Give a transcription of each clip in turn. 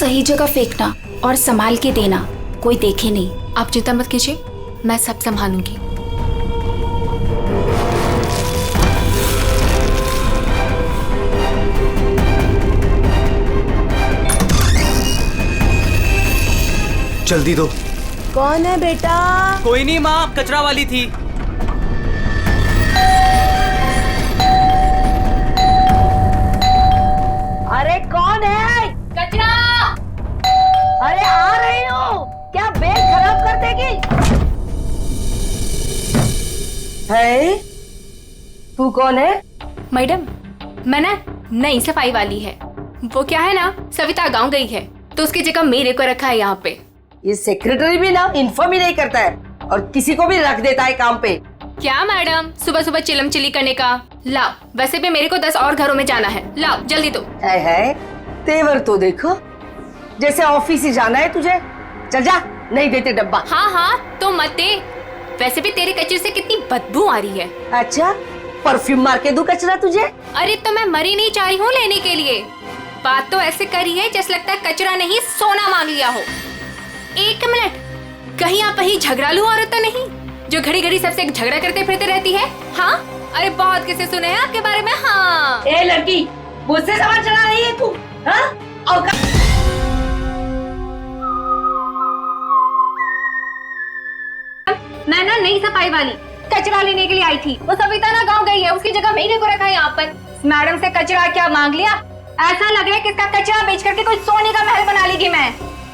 सही जगह फेंकना और संभाल के देना, कोई देखे नहीं। आप चिंता मत कीजिए, मैं सब संभालूंगी। जल्दी दो। कौन है बेटा? कोई नहीं माँ, कचरा वाली थी। अरे कौन है? कचरा। अरे आ रही हूँ। क्या बैग खराब कर देगी? है? तू कौन है? मैडम, मैं ना नई सफाई वाली है। वो क्या है ना, सविता गांव गई है तो उसकी जगह मेरे को रखा है यहाँ पे। ये सेक्रेटरी भी ना इन्फॉर्म ही नहीं करता है और किसी को भी रख देता है काम पे। क्या मैडम, सुबह सुबह चिलम चिली करने का। लाओ, वैसे भी मेरे को 10 और घरों में जाना है। लाओ जल्दी दो। है तेवर तो देखो, जैसे ऑफिस ही जाना है तुझे। चल जा, नहीं देते डब्बा। हाँ हाँ तो मत दे, वैसे भी तेरे कचरे से कितनी बदबू आ रही है। अच्छा, परफ्यूम मार के दूं कचरा तुझे? अरे तो मैं मरी नहीं चाही हूँ लेने के लिए। बात तो ऐसे करी है जैसे लगता है कचरा नहीं सोना मांग लिया हो। एक मिनट, कहीं आप वही झगड़ालू औरत तो नहीं जो घड़ी घड़ी सबसे झगड़ा करते फिरते रहती है? हाँ, अरे बहुत किसे सुने हैं आपके बारे में। हाँ ए लड़की, मुझसे सवाल चला रही है तू? हाँ? मैं ना नई सफाई वाली कचरा लेने के लिए आई थी। वो सविता ना गांव गई है, उसकी जगह मेरे को रखा है यहाँ पर। मैडम से कचरा क्या मांग लिया? ऐसा लग रहा है कि इसका कचरा बेच करके कोई सोने का महल बना लेगी मैं।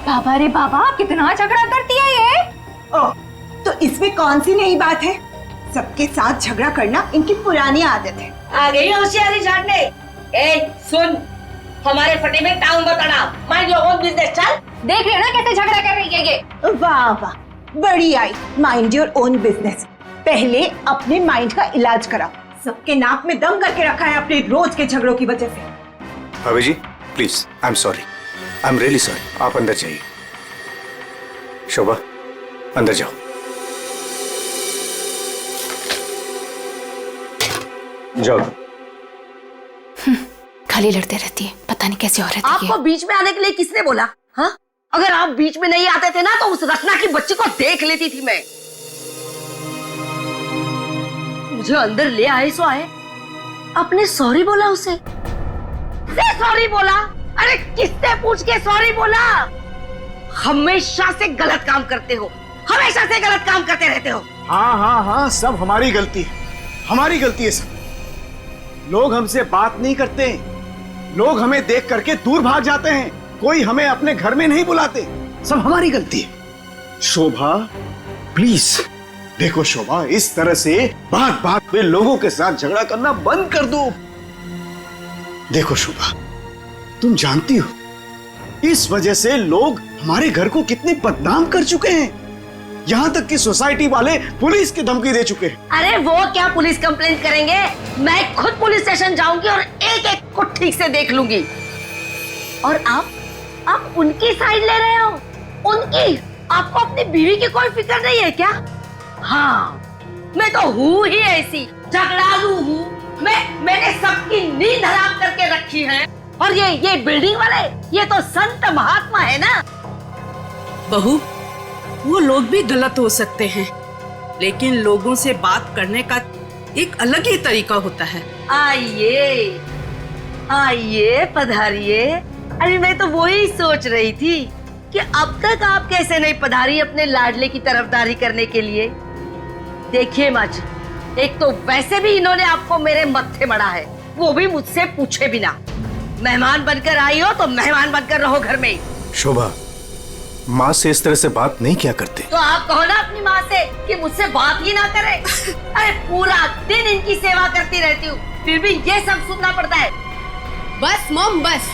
बाबा रे बाबा, कितना झगड़ा करती है ये। ओह, तो इसमें कौन सी नई बात है? सबके साथ झगड़ा करना इनकी पुरानी आदत है। आ गई होशियारी झाड़ने। ए सुन, हमारे फटे में टाउन बताना, माइंड योर ओन बिजनेस। चल, देख रहे हो ना कैसे झगड़ा कर रही है ये। वाह वाह, बड़ी आई, माइंड योर ओन बिजनेस। पहले अपने माइंड का इलाज कराओ। सबके नाक में दम करके रखा है अपने रोज के झगड़ों की वजह से। भाभी जी please, I am sorry, I am really sorry. आप अंदर जाइए। शोभा, अंदर जाओ। जाओ। खाली लड़ते रहती है, पता नहीं कैसे हो रही है। आपको बीच में आने के लिए किसने बोला? हाँ, अगर आप बीच में नहीं आते थे ना तो उस रचना की बच्ची को देख लेती थी मैं। मुझे अंदर ले आए सो आए, आपने सॉरी बोला उसे? सॉरी बोला? अरे किससे पूछ के सॉरी बोला? हमेशा से गलत काम करते हो, हमेशा से गलत काम करते रहते हो। हाँ हाँ हाँ, सब हमारी गलती है, हमारी गलती है सब। लोग हमसे बात नहीं करते, लोग हमें देख करके दूर भाग जाते हैं, कोई हमें अपने घर में नहीं बुलाते, सब हमारी गलती है। शोभा प्लीज देखो, शोभा इस तरह से बात बात में लोगों के साथ झगड़ा करना बंद कर दो। देखो शोभा, तुम जानती हो इस वजह से लोग हमारे घर को कितने बदनाम कर चुके हैं, यहाँ तक कि सोसाइटी वाले पुलिस की धमकी दे चुके हैं। अरे वो क्या पुलिस कंप्लेंट करेंगे, मैं खुद पुलिस स्टेशन जाऊंगी और एक एक को ठीक से देख लूंगी। और आप उनकी साइड ले रहे हो? उनकी? आपको अपनी बीवी की कोई फिक्र नहीं है क्या? हाँ, मैं तो हूँ ही ऐसी, झगड़ालू हूँ। मैंने सबकी नींद हराम करके रखी है। और ये बिल्डिंग वाले, ये तो संत महात्मा है ना। बहू, वो लोग भी गलत हो सकते हैं, लेकिन लोगों से बात करने का एक अलग ही तरीका होता है। आइए आइए, पधारिए। अरे मैं तो वही सोच रही थी कि अब तक आप कैसे नहीं पधारी अपने लाडले की तरफदारी करने के लिए। देखिए माँ जी, एक तो वैसे भी इन्होंने आपको मेरे मत्थे मड़ा है, वो भी मुझसे पूछे बिना। मेहमान बनकर आई हो तो मेहमान बनकर रहो घर में। शोभा, माँ से इस तरह से बात नहीं किया करते। तो आप कहो ना अपनी माँ से कि मुझसे बात ही ना करे। अरे पूरा दिन इनकी सेवा करती रहती हूँ, फिर भी ये सब सुनना पड़ता है। बस मॉम बस,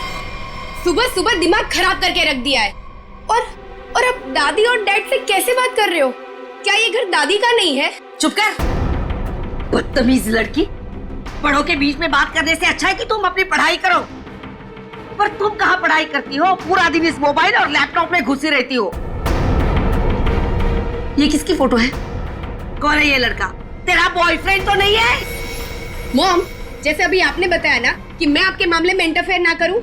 सुबह सुबह दिमाग खराब करके रख दिया है। और अब दादी और डैड से कैसे बात कर रहे हो? क्या ये घर दादी का नहीं है? चुप कर, बदतमीज लड़की। बड़ों के बीच में बात करने से अच्छा है कि तुम अपनी पढ़ाई करो। पर तुम कहाँ पढ़ाई करती हो, पूरा दिन इस मोबाइल और लैपटॉप में घुसी रहती हो। ये किसकी फोटो है? कौन है ये लड़का? तेरा बॉयफ्रेंड तो नहीं है? मॉम, जैसे अभी आपने बताया ना कि मैं आपके मामले में इंटरफेयर ना करूं,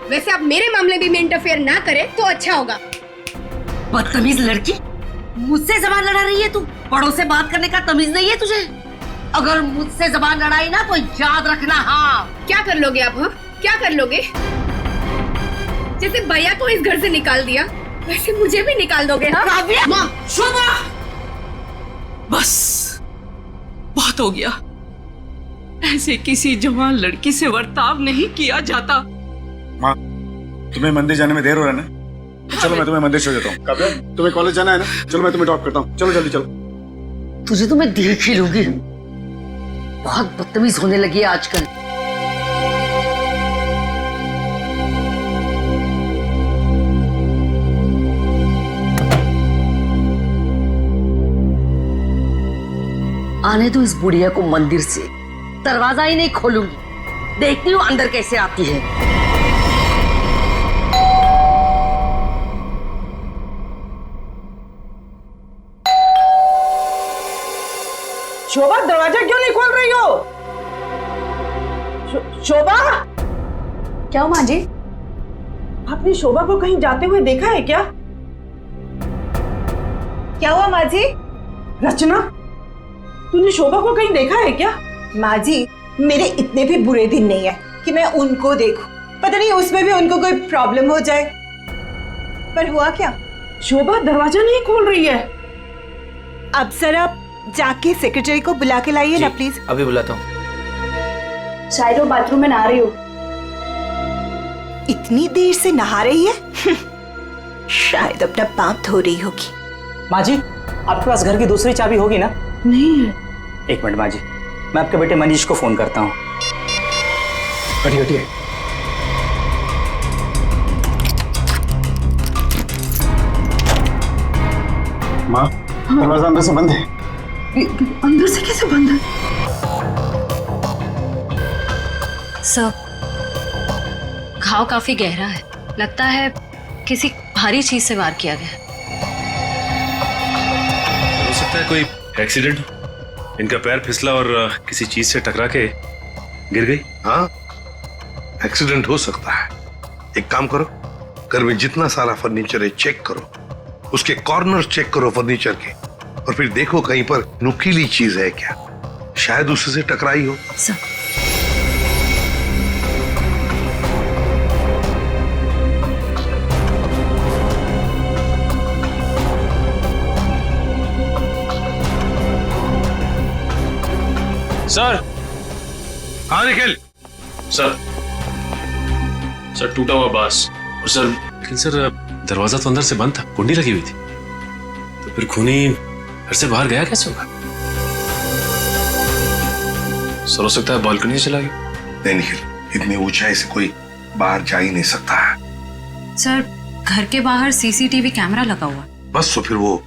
वैसे आप मेरे मामले में इंटरफेयर ना करें तो अच्छा होगा। बदतमीज लड़की, मुझसे जबान लड़ा रही है तू? बड़ों से बात करने का तमीज नहीं है तुझे? अगर मुझसे जबान लड़ाई ना तो याद रखना। हाँ, क्या कर लोगे आप? हाँ, क्या कर लोगे? जैसे भैया को इस घर से निकाल दिया वैसे मुझे भी निकाल दोगे? हाँ काव्या! माँ, शोभा! बस बहुत हो गया। ऐसे किसी जवान लड़की से बर्ताव नहीं किया जाता। माँ, तुम्हें मंदिर जाने में देर हो रहा है ना? तो चलो मैं तुम्हें मंदिर छोड़ देता हूँ। काव्या, तुम्हें कॉलेज जाना है ना? चलो मैं तुम्हें ड्रॉप करता हूँ। चलो जल्दी चलो। तुझे तो मैं देख ही लूंगी। बहुत बदतमीज होने लगी है आजकल। आने दो इस बुढ़िया को मंदिर से, दरवाजा ही नहीं खोलूंगी। देखती हूँ अंदर कैसे आती है। शोभा, दरवाजा क्यों नहीं खोल रही हो? शोभा! क्या हुआ माँ जी? आपने शोभा को कहीं जाते हुए देखा है क्या? क्या हुआ माँ जी? रचना, तूने शोभा को कहीं देखा है क्या? माँ जी, मेरे इतने भी बुरे दिन नहीं है कि मैं उनको देखूं। पता नहीं उसमें भी उनको कोई प्रॉब्लम हो जाए। पर हुआ क्या? शोभा दरवाजा नहीं खोल रही है। अब सर आप जाके सेक्रेटरी को बुला के लाइए ना प्लीज। अभी बुलाता हूँ। शायद वो बाथरूम में नहा रही हो। इतनी देर से नहा रही है? शायद अपना पाप धो रही होगी। माँ जी, आपके पास घर की दूसरी चाबी होगी ना? नहीं है। एक मिनट माँ जी, मैं आपके बेटे मनीष को फोन करता हूँ। हटिए हटिए। माँ, दरवाजा अंदर से बंद है। अंदर से कैसे बंद है? सर, घाव काफी गहरा है। लगता है किसी भारी चीज से वार किया गया। हो सकता है कोई एक्सीडेंट हो। इनका पैर फिसला और किसी चीज से टकरा के गिर गई। हाँ, एक्सीडेंट हो सकता है। एक काम करो, घर में जितना सारा फर्नीचर है चेक करो, उसके कॉर्नर चेक करो फर्नीचर के, और फिर देखो कहीं पर नुकीली चीज है क्या। शायद उससे टकराई हो। Sir, sir. हाँ निखिल। सर टूटा हुआ बांस। और सर, लेकिन सर दरवाजा तो अंदर से बंद था, कुंडी लगी हुई थी। तो फिर खूनी घर से बाहर गया कैसे होगा? सर हो सकता है बालकनी से चला गया। नहीं निखिल, इतनी ऊंचाई से कोई बाहर जा ही नहीं सकता है। सर घर के बाहर सीसीटीवी कैमरा लगा हुआ है। बस तो फिर वो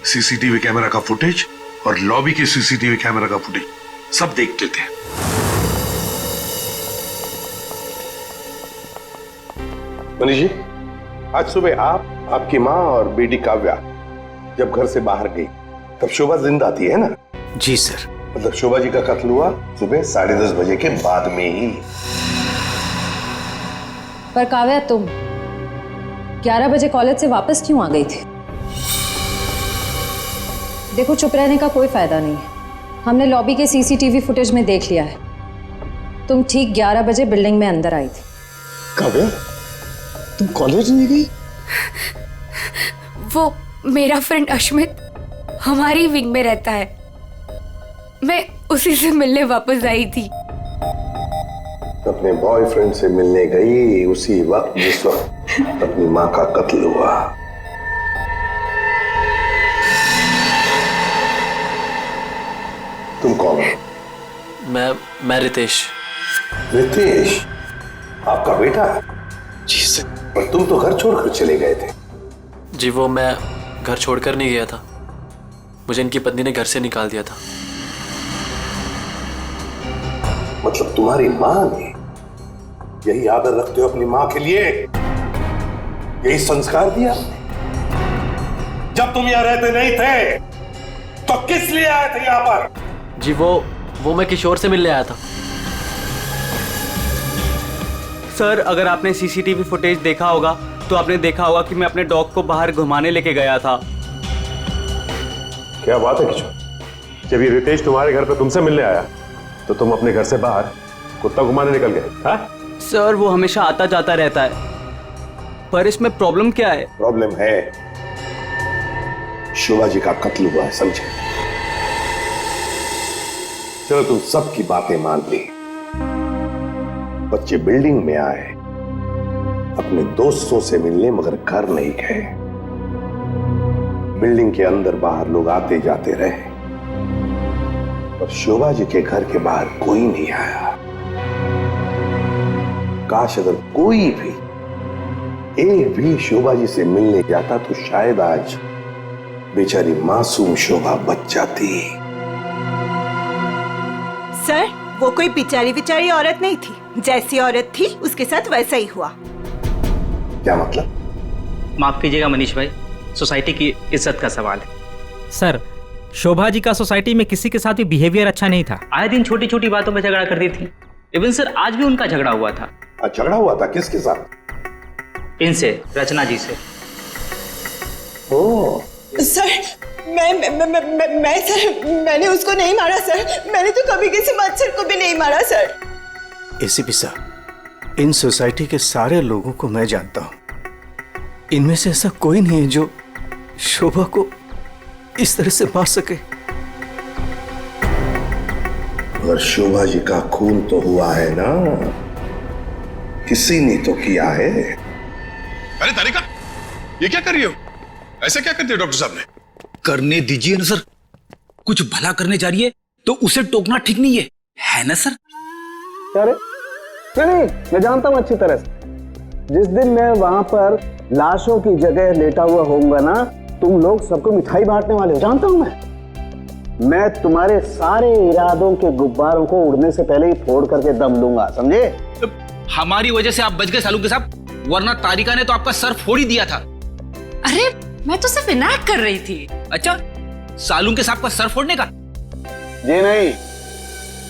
सीसीटीवी कैमरा का फुटेज और लॉबी के सीसीटीवी कैमरा का फुटेज सब देख लेते हैं। मनीष जी, आज सुबह आप, आपकी माँ और बेटी काव्या जब घर से बाहर गई तब शोभा जिंदा थी, है ना? जी सर। मतलब शोभा जी का कत्ल हुआ सुबह 10:30 बजे के बाद में ही। पर काव्या, तुम 11 बजे कॉलेज से वापस क्यों आ गई थी? देखो, चुप रहने का कोई फायदा नहीं है। हमने लॉबी के सीसीटीवी फुटेज में देख लिया है। तुम ठीक 11 बजे बिल्डिंग में अंदर आई थी। काव्या, तुम कॉलेज नहीं गई? वो मेरा फ्रेंड अश्मित हमारी विंग में रहता है। मैं उसी से मिलने वापस आई थी। अपने बॉयफ्रेंड से मिलने गई उसी वक्त जिस वक्त अपनी माँ का कत्ल हुआ। तुम कौन हो? मैं रितेश। रितेश, आपका बेटा? जी सर। पर तुम तो घर छोड़कर चले गए थे। जी, वो मैं घर छोड़कर नहीं गया था, मुझे इनकी पत्नी ने घर से निकाल दिया था। मतलब तुम्हारी माँ ने? यही आदर रखते हो अपनी माँ के लिए? यही संस्कार दिया? जब तुम यहाँ रहते नहीं थे तो किस लिए आए थे यहाँ पर? जी, वो मैं किशोर से मिलने आया था। सर अगर आपने सीसीटीवी फुटेज देखा होगा तो आपने देखा होगा कि मैं अपने डॉग को बाहर घुमाने लेके गया था। क्या बात है किशोर, जब ये रितेश तुम्हारे घर पे तुमसे मिलने आया तो तुम अपने घर से बाहर कुत्ता घुमाने निकल गए? हाँ सर वो हमेशा आता जाता रहता है, पर इसमें प्रॉब्लम क्या है? प्रॉब्लम है शोभा जी का कत्ल हुआ है, समझे? चलो तुम सबकी बातें मान ली, बच्चे बिल्डिंग में आए अपने दोस्तों से मिलने मगर घर नहीं गए। बिल्डिंग के अंदर बाहर लोग आते जाते रहे और शोभा जी के घर के बाहर कोई नहीं आया। काश अगर कोई भी एक भी शोभा जी से मिलने जाता तो शायद आज बेचारी मासूम शोभा बच जाती। सर वो कोई बेचारी औरत नहीं थी, जैसी औरत थी उसके साथ वैसा ही हुआ। क्या मतलब? माफ कीजिएगा मनीष भाई, सोसाइटी की इज्जत का सवाल है। सर शोभा जी का सोसाइटी में किसी के साथ भी बिहेवियर अच्छा नहीं था। आए दिन छोटी छोटी बातों में झगड़ा करती थी। इवन सर आज भी उनका झगड़ा हुआ था। झगड़ा हुआ था? किसके साथ? इनसे, रचना जी से। ओह सर मैं सर मैंने उसको नहीं मारा सर, मैंने तो कभी किसी मच्छर को भी नहीं मारा सर। एसीपी साहब, इन सोसाइटी के सारे लोगों को मैं जानता हूं, इनमें से ऐसा कोई नहीं है जो शोभा को इस तरह से मार सके। अगर शोभा जी का खून तो हुआ है ना, किसी ने तो किया है। अरे तारिका, ये क्या कर रही हो? ऐसा क्या करते हो डॉक्टर साहब ने? करने दीजिए ना सर, कुछ भला करने जा रही है तो उसे टोकना ठीक नहीं है ना सर? नहीं, मैं जानता हूं अच्छी तरह से। जिस दिन मैं वहां पर लाशों की जगह लेटा हुआ होऊंगा ना, तुम लोग सबको मिठाई बांटने वाले हो, जानता हूं मैं तुम्हारे सारे इरादों के गुब्बारों को उड़ने से पहले ही फोड़ करके दम लूंगा, समझे? हमारी वजह से आप बच गए सालू के साथ, वरना तारिका ने तो आपका सर फोड़ ही दिया था। अरे मैं तो सिर्फ इनायत कर रही थी। अच्छा, सालू के साथ का सर फोड़ने का? जी नहीं,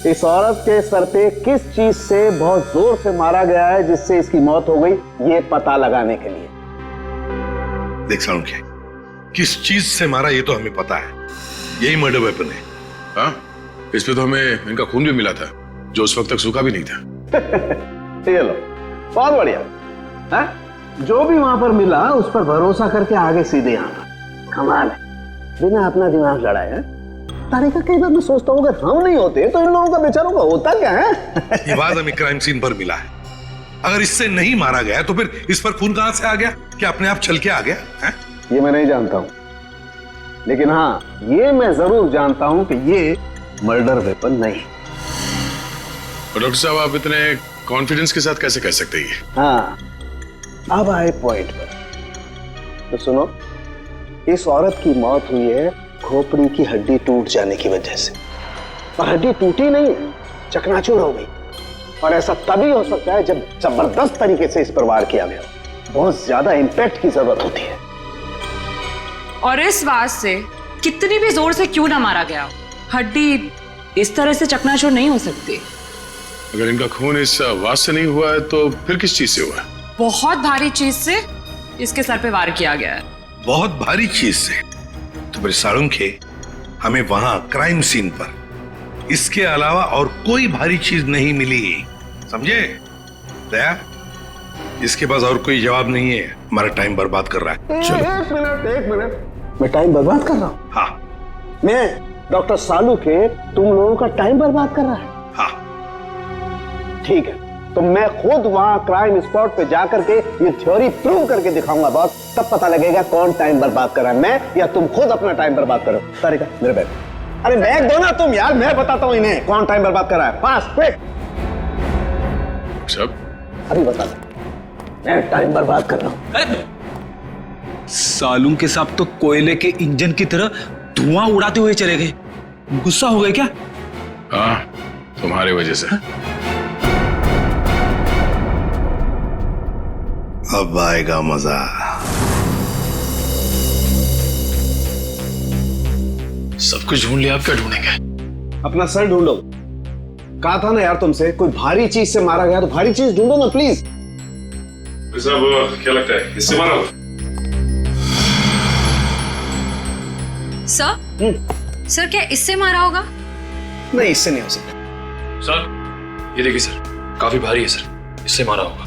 इस औरत के सर पे किस चीज से बहुत जोर से मारा गया है जिससे इसकी मौत हो गई, ये पता लगाने के लिए। देख सालुंखे, किस चीज से मारा ये तो हमें पता है, यही मर्डर वेपन है। हाँ, इस पे तो हमें इनका खून भी मिला था जो उस वक्त तक सूखा भी नहीं था। ये लो, बहुत बढ़िया। हाँ? जो भी वहां पर मिला उस पर भरोसा करके आगे सीधे यहाँ पर। कमाल है, बिना अपना दिमाग लड़ाए। तारिका, कई बार मैं सोचता हूँ अगर हम नहीं होते तो इन लोगों का बेचारों का होता क्या है? ये बात हमें क्राइम सीन पर मिला है। अगर इससे नहीं मारा गया तो फिर इस पर खून कहां से आ गया? क्या अपने आप चल के आ गया है? ये मैं नहीं जानता हूँ, लेकिन हाँ ये मैं जरूर जानता हूँ कि ये मर्डर वेपन नहीं। डॉक्टर साहब, आप इतने कॉन्फिडेंस के साथ कैसे कह सकते हैं? हाँ, अब आए पॉइंट पर। तो सुनो, इस औरत की मौत हुई है खोपड़ी की हड्डी टूट जाने की वजह से, पर हड्डी टूटी नहीं, चकनाचूर हो गई। और ऐसा तभी हो सकता है जब जबरदस्त तरीके से इस पर वार किया गया, बहुत ज्यादा इंपैक्ट की जरूरत होती है। और इस वार से कितनी भी जोर से क्यों ना मारा गया, हड्डी इस तरह से चकनाचूर नहीं हो सकती। अगर इनका खून इस वास से नहीं हुआ है तो फिर किस चीज से हुआ है? बहुत भारी चीज से इसके सर पे वार किया गया है। बहुत भारी चीज से? तो मेरे सालुंखे, हमें वहां क्राइम सीन पर इसके अलावा और कोई भारी चीज नहीं मिली, समझे? दया, इसके पास और कोई जवाब नहीं है, हमारा टाइम बर्बाद कर रहा है। चलो। एक मिनट, मैं टाइम बर्बाद कर रहा हूँ? हाँ। मैं डॉक्टर सालू के तुम लोगों का टाइम बर्बाद कर रहा है? हाँ। ठीक है, तो मैं खुद वहां क्राइम स्पॉट पे जाकर के ये थ्योरी प्रूव करके दिखाऊंगा बॉस, तब पता लगेगा कौन टाइम बर्बाद कर रहा है, मैं या तुम खुद अपना टाइम बर्बाद करो। तारिका, मेरे बैग। अरे बैग दो ना तुम यार, मैं बताता हूँ इन्हें कौन टाइम बर्बाद कर रहा है। Fast, quick. सब अभी बता दो, मैं टाइम बर्बाद कर रहा हूँ। सालू के साथ तो कोयले के इंजन की तरह धुआं उड़ाते हुए चले गए। गुस्सा हो गए क्या? हाँ, तुम्हारी वजह से। अब आएगा मजा। सब कुछ ढूंढ लिया, आप क्या ढूंढेंगे? अपना सर ढूंढो। कहा था ना यार तुमसे, कोई भारी चीज से मारा गया तो भारी चीज ढूंढो ना प्लीज। साहब क्या लगता है इससे मारा होगा? सर क्या इससे मारा होगा? नहीं, इससे नहीं हो सकता। सर ये देखिए सर, काफी भारी है सर, इससे मारा होगा।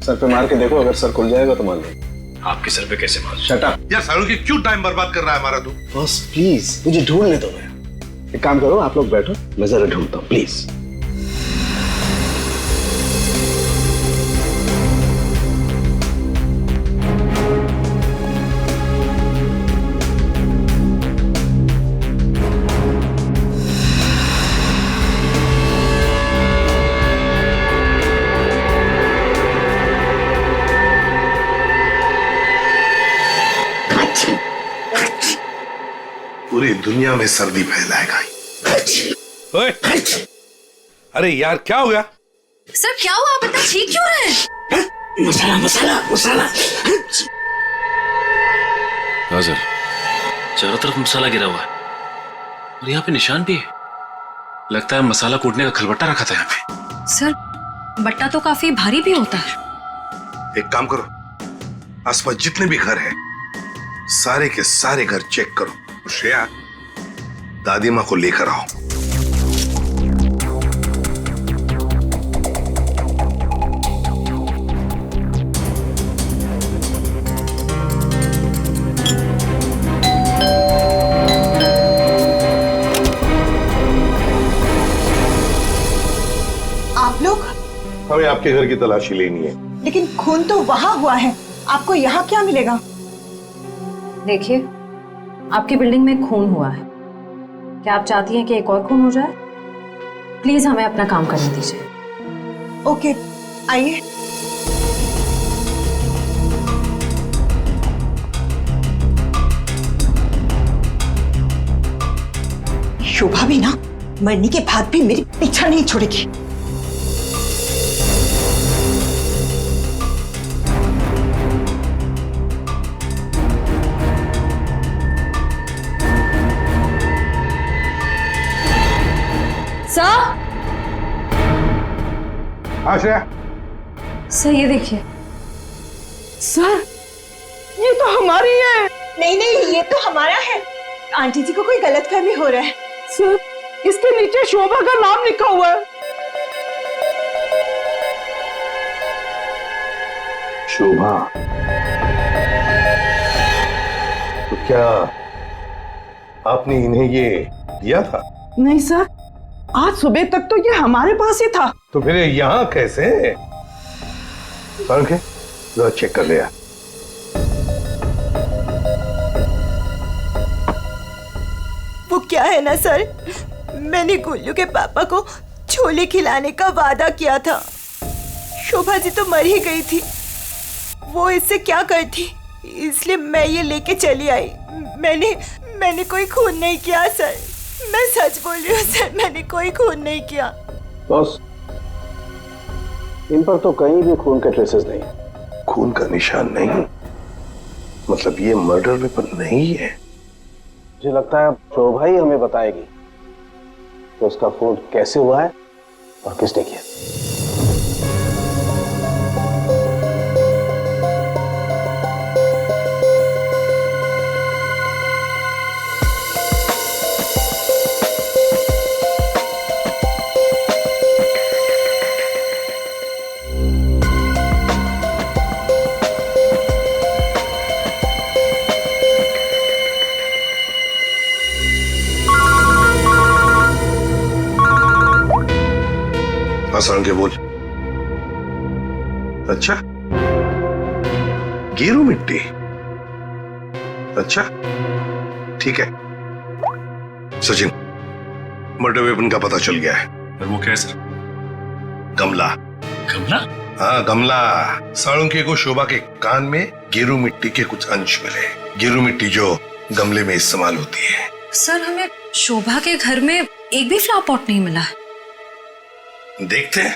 सर पे मार के देखो, अगर सर खुल जाएगा तो मान लेंगे। आपके सर पे कैसे मार? Shut up. यार सालों की क्यों टाइम बर्बाद कर रहा है हमारा तू? बॉस प्लीज मुझे ढूंढने दो। मैं एक काम करो, आप लोग बैठो, मैं जरा ढूंढता हूँ प्लीज। पूरी दुनिया में सर्दी फैलाएगा। ओए, अरे यार क्या हो गया? सर क्या हुआ? आप इतना ठीक क्यों रहे? मसाला मसाला मसाला। हाँ सर, चारों तरफ मसाला गिरा हुआ है और यहाँ पे निशान भी है। लगता है मसाला कूटने का खलबट्टा रखा था यहाँ पे। सर बट्टा तो काफी भारी भी होता है। एक काम करो, आसपास जितने भी घर हैं, सारे के सारे घर चेक करो। श्रेया, दादी माँ को लेकर आओ। आप लोग? हमें आपके घर की तलाशी लेनी है। लेकिन खून तो वहां हुआ है, आपको यहाँ क्या मिलेगा? देखिए, आपकी बिल्डिंग में खून हुआ है। क्या आप चाहती हैं कि एक और खून हो जाए? प्लीज हमें अपना काम करने दीजिए। ओके, आइए। शोभा भी ना मरने के बाद भी मेरी पीछा नहीं छोड़ेगी। सर, हाँ श्रेया। सर ये देखिए। सर ये तो हमारी है। नहीं नहीं, ये तो हमारा है। आंटी जी को कोई गलतफहमी हो रहा है। सर इसके नीचे शोभा का नाम लिखा हुआ है। शोभा? तो क्या आपने इन्हें ये दिया था? नहीं सर, आज सुबह तक तो ये हमारे पास ही था। तो फिर यहाँ कैसे? जरा चेक कर लिया। वो क्या है ना सर, मैंने गोलू के पापा को छोले खिलाने का वादा किया था। शोभा जी तो मर ही गई थी, वो इससे क्या करती, इसलिए मैं ये लेके चली आई। मैंने कोई खून नहीं किया सर, मैं सच बोल रही हूँ सर, मैंने कोई खून नहीं किया। बॉस, इन पर तो कहीं भी खून के ट्रेसेस नहीं। खून का निशान नहीं? मतलब ये मर्डर वेपन नहीं है? मुझे लगता है शोभा ही हमें बताएगी कि उसका खून कैसे हुआ है और किसने किया। आसान के बोल। अच्छा, गेरू मिट्टी। अच्छा ठीक है सचिन, मर्डर वेपन का पता चल गया है। पर वो क्या है सर? गमला। गमला? हाँ गमला। साळुंके को शोभा के कान में गेरू मिट्टी के कुछ अंश मिले। गेरू मिट्टी जो गमले में इस्तेमाल होती है। सर हमें शोभा के घर में एक भी फ्लावर पॉट नहीं मिला। देखते हैं।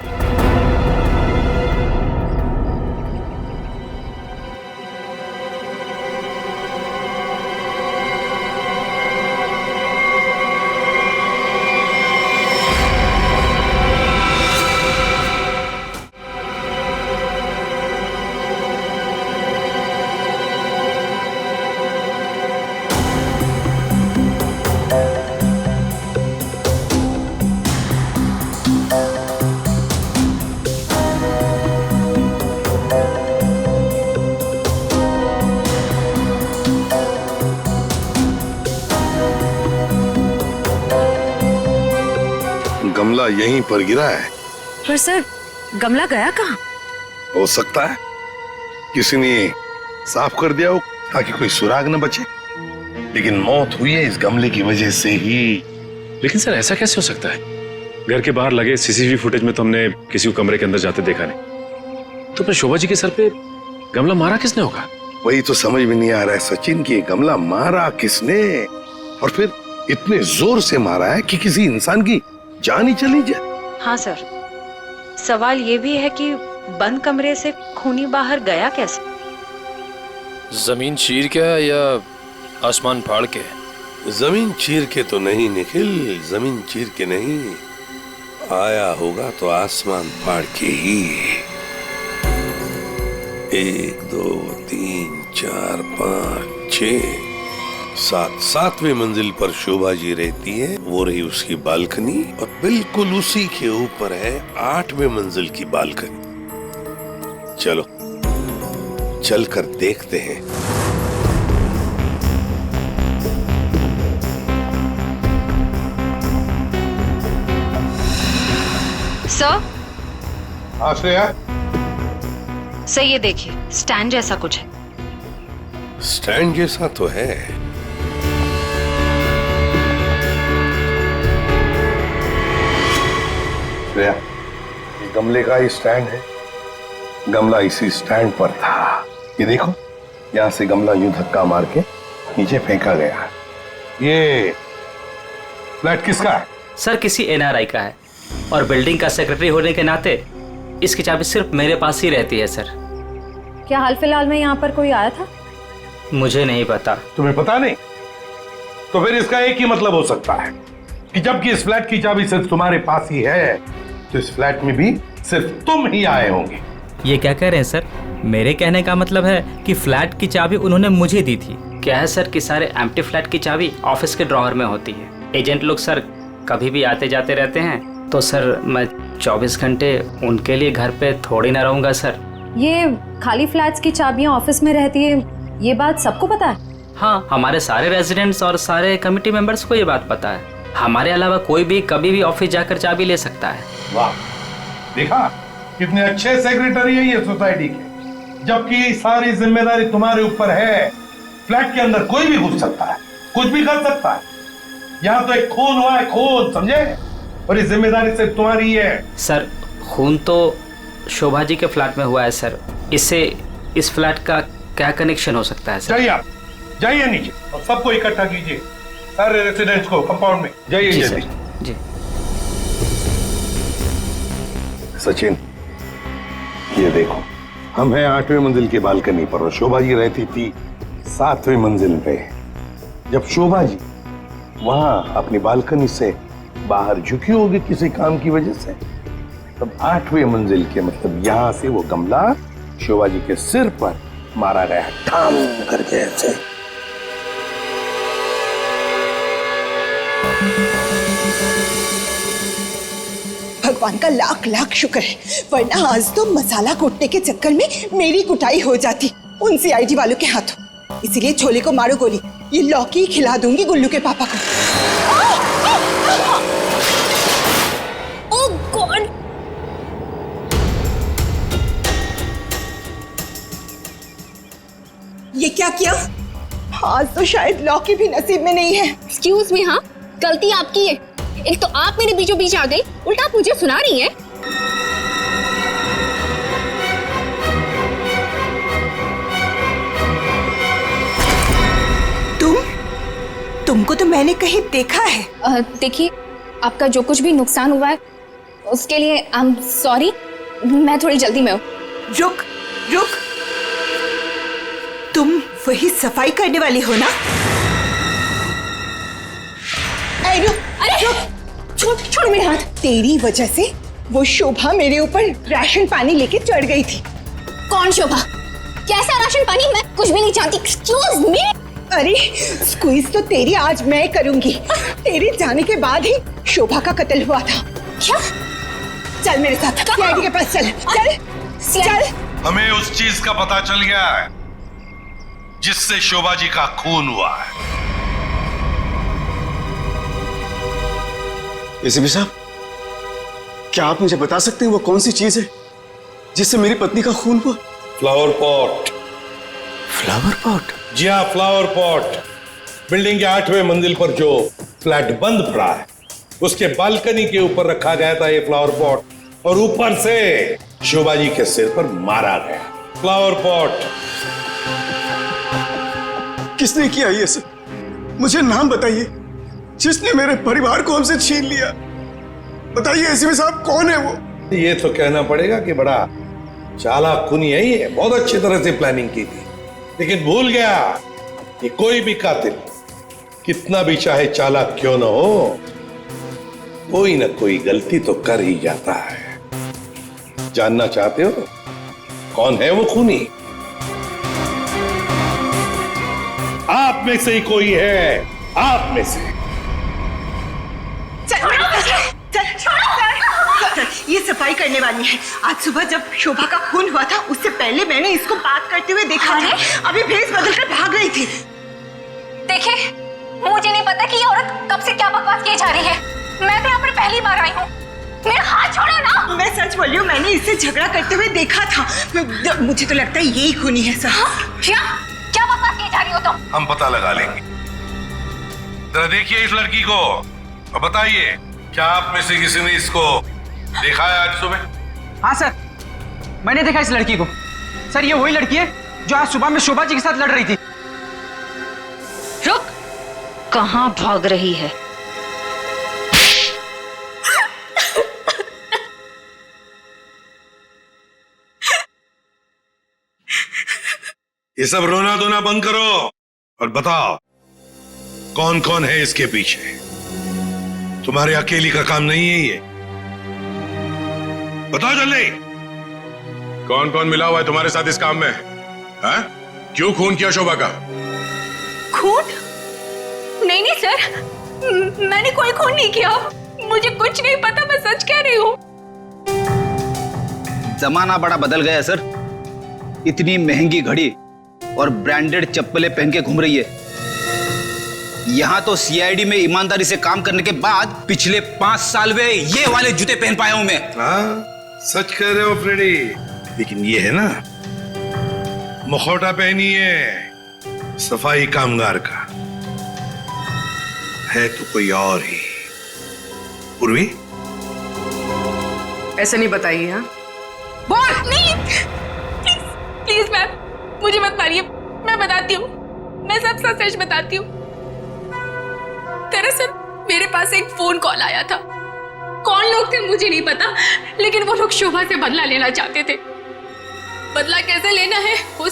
गमला यहीं पर गिरा है। पर सर गमला गया कहाँ? हो सकता है किसी ने साफ कर दिया हो ताकि कोई सुराग न बचे, लेकिन मौत हुई है इस गमले की वजह से ही। लेकिन सर ऐसा कैसे हो सकता है? घर के बाहर लगे सीसीटीवी फुटेज में तो हमने किसी को कमरे के अंदर जाते देखा नहीं। तो फिर शोभा जी के सर पे गमला मारा किसने होगा? वही तो समझ में नहीं आ रहा है सचिन कि गमला मारा किसने, और फिर इतने जोर से मारा है कि किसी इंसान की जान ही चली जाए। हाँ सर, सवाल ये भी है कि बंद कमरे से खूनी बाहर गया कैसे? जमीन चीर के या आसमान फाड़ के? जमीन चीर के तो नहीं निखिल, जमीन चीर के नहीं, आया होगा तो आसमान फाड़ के ही। 1 2 3 4 5 6 7 7वें मंजिल पर शोभा जी रहती है, वो रही उसकी बालकनी, और बिल्कुल उसी के ऊपर है 8वें मंजिल की बालकनी। चलो चलकर देखते हैं। सर, आश्रया, सर ये देखिए स्टैंड जैसा कुछ है। स्टैंड जैसा तो है। श्रेया, ये गमले का ही स्टैंड है। गमला इसी स्टैंड पर था। ये देखो, यहां से गमला यूं धक्का मार के नीचे फेंका गया। ये फ्लैट किसका है? सर किसी एनआरआई का है, और बिल्डिंग का सेक्रेटरी होने के नाते इसकी चाबी सिर्फ मेरे पास ही रहती है सर। क्या हाल फिलहाल में यहाँ पर कोई आया था? मुझे नहीं पता। तुम्हें पता नहीं? तो फिर इसका एक ही मतलब हो सकता है कि जबकि इस फ्लैट की चाबी सिर्फ तुम्हारे पास ही है, तो इस फ्लैट में भी सिर्फ तुम ही आए होंगे। ये क्या कह रहे हैं सर? मेरे कहने का मतलब है कि फ्लैट की चाबी उन्होंने मुझे दी थी। क्या है सर कि सारे एम्प्टी फ्लैट की चाबी ऑफिस के ड्रॉअर में होती है। एजेंट लोग सर कभी भी आते जाते रहते हैं, तो सर मैं 24 घंटे उनके लिए घर पे थोड़ी ना रहूंगा सर। ये खाली फ्लैट्स की चाबियां ऑफिस में रहती है, ये बात सबको पता है? हाँ, हमारे सारे रेजिडेंट्स और सारे कमिटी मेंबर्स को ये बात पता है। हमारे अलावा कोई भी कभी भी ऑफिस जाकर चाबी ले सकता है। वाह, देखा कितने अच्छे सेक्रेटरी है ये सोसाइटी के, जबकि सारी जिम्मेदारी तुम्हारे ऊपर है। फ्लैट के अंदर कोई भी घुस सकता है, कुछ भी कर सकता है। यहाँ तो एक खून हुआ है, खून, समझे? और ये जिम्मेदारी सिर्फ तुम्हारी है। सर खून तो शोभा जी के फ्लैट में हुआ है सर, इससे इस फ्लैट का क्या कनेक्शन हो सकता है सर? जाइए आप, जाइए नीचे और सबको इकट्ठा कीजिए, सारे रेसिडेंट्स को कंपाउंड में। जाइए जल्दी। जी सचिन, ये देखो, हम हैं 8वें मंजिल की बालकनी पर और शोभा जी रहती थी 7वें मंजिल पे। जब शोभा जी वहां अपनी बालकनी से बाहर झुकी होगी किसी काम की वजह से, तब 8वें मंजिल के मतलब यहां से वो गमला शोभा जी के सिर पर मारा गया, ठाम करके ऐसे। भगवान का लाख लाख शुक्र है, वरना आज तो मसाला कूटने के चक्कर में मेरी कुटाई हो जाती उन सीआईडी वालों के हाथों। इसीलिए छोले को मारो गोली, ये लौकी खिला दूंगी गुल्लू के पापा को। ओह गॉड! ये क्या किया? आज तो शायद लौकी भी नसीब में नहीं है। एक्सक्यूज मी, हाँ गलती आपकी है। एक तो आप मेरे बीचों बीच आ गई, उल्टा आप मुझे सुना रही हैं। तुमको तो मैंने कहीं देखा है। देखिए, आपका जो कुछ भी नुकसान हुआ है उसके लिए आई एम सॉरी। मैं थोड़ी जल्दी में हूँ। रुक रुक, तुम वही सफाई करने वाली हो ना? रुक, अरे रुक, छोड़ मेरे हाथ। तेरी वजह से वो शोभा मेरे ऊपर राशन पानी लेके चढ़ गई थी। कौन शोभा? कैसा राशन पानी? मैं कुछ भी नहीं जानती। Excuse me. अरे स्क्वीज तो तेरी आज मैं करूंगी। तेरे जाने के बाद ही शोभा का कत्ल हुआ था। क्या? चल मेरे साथ, सीआईडी के पास चल। चल चल। हमें उस चीज का पता चल गया है जिससे शोभा जी का खून हुआ है। एसीपी साहब, क्या आप मुझे बता सकते हैं वो कौन सी चीज है जिससे मेरी पत्नी का खून हुआ? Flower pot. Flower pot? जी हाँ, फ्लावर पॉट। बिल्डिंग के 8वें मंजिल पर जो फ्लैट बंद पड़ा है उसके बालकनी के ऊपर रखा गया था ये फ्लावर पॉट और ऊपर से शोभा जी के सिर पर मारा गया। Flower pot. किसने किया ये सब? मुझे नाम बताइए जिसने मेरे परिवार को हमसे छीन लिया। बताइए एसीपी साहब, कौन है वो? ये तो कहना पड़ेगा कि बड़ा चालाक खूनी है ये, बहुत अच्छी तरह से प्लानिंग की थी, लेकिन भूल गया कि कोई भी कातिल कितना भी चाहे चालाक क्यों ना हो, कोई ना कोई गलती तो कर ही जाता है। जानना चाहते हो कौन है वो खूनी? आप में से ही कोई है, आप में से। ये सफाई करने वाली है। आज सुबह जब शोभा का खून हुआ था उससे पहले मैंने इसको बात करते हुए देखा था। अभी भेस बदलकर भाग रही थी। देखिए, मुझे नहीं पता कि ये औरत कब से क्या बकवास किए जा रही है। मैं तो यहाँ पर पहली बार आई हूँ। मेरा हाथ छोड़ो ना। मैं सच बोल रही हूँ, मैंने इससे झगड़ा करते हुए देखा था। मुझे तो लगता है यही खूनी है सर। क्या बकवास किए जा रही हो तुम? हम पता लगा लेंगे। जरा देखिए इस लड़की को और बताइए, क्या आप में से किसी ने इसको देखा है आज सुबह? हाँ सर, मैंने देखा इस लड़की को। सर, ये वही लड़की है जो आज सुबह में शोभा जी के साथ लड़ रही थी। रुक, कहाँ भाग रही है? ये सब रोना धोना बंद करो और बताओ कौन कौन है इसके पीछे। तुम्हारे अकेली का काम नहीं है ये, बताओ जल्दी। कौन कौन मिला हुआ है तुम्हारे साथ इस काम में? है? क्यों खून किया शोभा का? खून? नहीं नहीं सर, मैंने कोई खून नहीं किया। मुझे कुछ नहीं पता, मैं सच कह रही हूँ। जमाना बड़ा बदल गया है सर। इतनी महंगी घड़ी और ब्रांडेड चप्पलें पहन के घूम रही है। यहां तो सीआईडी में ईमानदारी से काम करने के बाद पिछले 5 साल में ये वाले जूते पहन पाया हूं मैं। हाँ, सच कह रहे हो फ्रेडी। लेकिन ये है ना, मुखौटा पहनी है सफाई कामगार का, है तो कोई और ही। पूर्वी, ऐसा नहीं बताइए। हाँ, बोल नहीं। प्लीज मैम, मुझे मत मारिए। मैं बताती हूँ, मैं सब सच बताती हूँ। दरअसल मेरे पास एक फोन कॉल आया था। कौन लोग थे मुझे नहीं पता, लेकिन वो लोग शोभा से बदला लेना चाहते थे। बदला कैसे लेना है वो